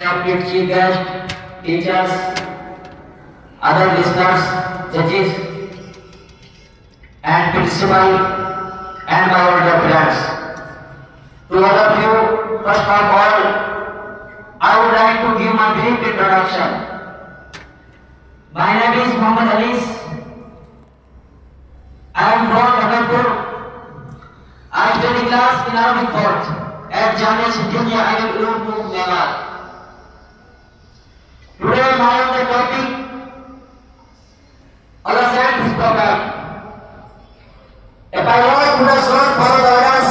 Chief guests, teachers, other listeners, judges, and principal, and my older friends. To all of you, first of all, I would like to give my brief introduction. My name is Muhammad Anis. I am from Bhagalpur. I study class in Arabic 4th at Jamia Sintiya Al Ulum Mewar. Today I am the topic Allah said His prophet. A pilot who does not follow the orders,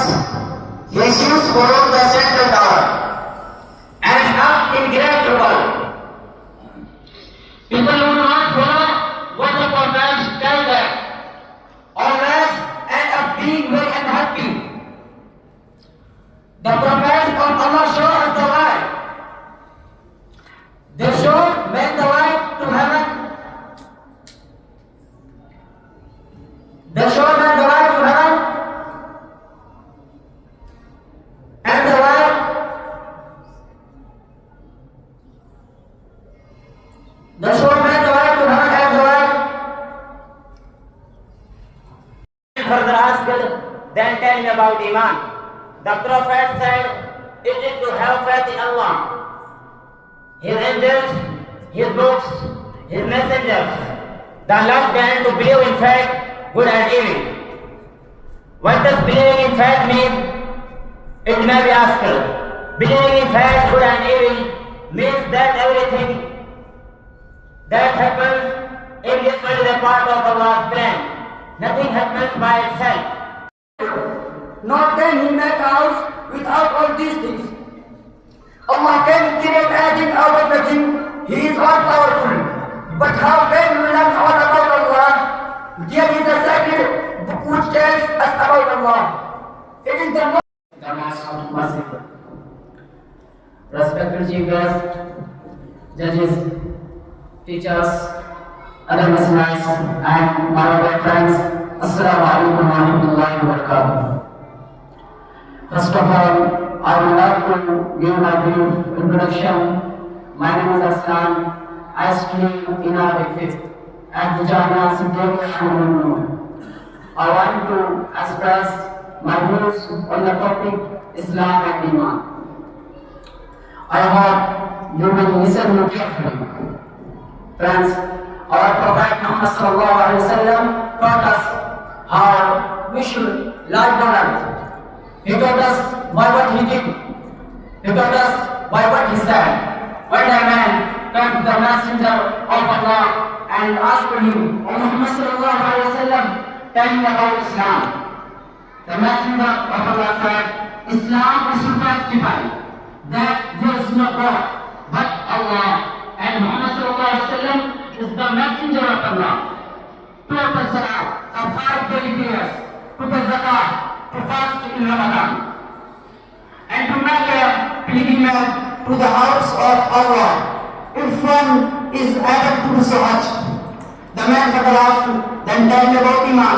he should follow the central tower and is not in great trouble. People who do not follow what the prophets tell them always end up being very unhappy. The prophets of Allah show us the way. They show men the way to heaven. They show men the way to heaven and the way they show men the way to heaven and the way. Further asked, then tell me about Iman. The Prophet said, it is to have faith in Allah, His angels, His books, His messengers. The last then to believe in faith, good and evil. What does believing in faith mean? It may be asked. Believing in faith, good and evil means that everything that happens in this world is a part of Allah's plan. Nothing happens by itself. Nor can He make house without all these things. Allah can create anything out of nothing. He is all powerful. But how can we learn all about Allah? There is a sacred book which tells us about Allah. It is the most merciful. Respected chief guests, judges, teachers, other listeners, and my other friends, Assalamu alaikum wa rahmatullahi wa barakatuh. First of all, I would like to give my brief introduction. My name is Aslan. I study in Arabic 5th at the Jamia Sintiya Al Ulum. I want to express my views on the topic Islam and Iman. I hope you will listen carefully. Friends, our Prophet Muhammad sallallahu alaihi wasallam taught us how we should live on earth. He taught us by what he did. He taught us by what he said. When a man came to the messenger of Allah and asked him, O Muhammad sallallahu alaihi wasallam, tell me about Islam. The messenger of Allah said, Islam is to testify that there is no God but Allah, and Muhammad sallallahu alaihi wasallam is the messenger of Allah. To offer salah, the 5 daily prayers, to the zakat, to fast in Ramadan, and to make a pilgrimage to the house of Allah. If one is able to do so much, the man asked, then tell me about Iman.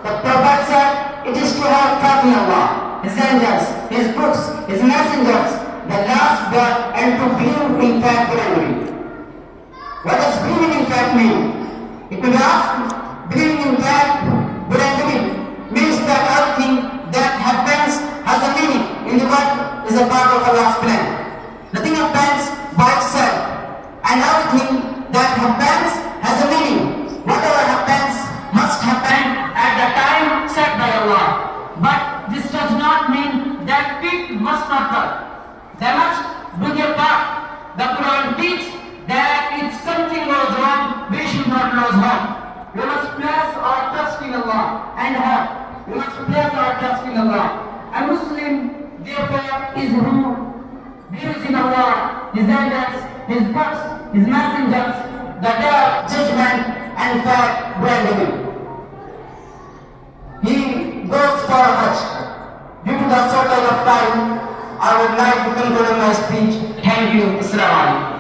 The Prophet said, it is to have faith in Allah, His angels, His books, His messengers, the last day, and to believe in faith blindly. What does believing in faith mean? It will ask, believing in faith blindly means that everything that happens has a meaning in the world is a part of Allah's plan. Nothing happens by itself, and everything that happens has a meaning. Whatever happens must happen at the time set by Allah. But this does not mean that people must not work. They must do their part. The Quran teaches that if something goes wrong, we should not lose hope. We must place our trust in Allah and hope. We must place our trust in Allah. A Muslim, therefore, is who believes in Allah, His angels, His books, His messengers, the day of judgment, and faith blindly. He goes for much. Due to the shortage of time, I would like to conclude my speech. Thank you. Assalamu alaikum.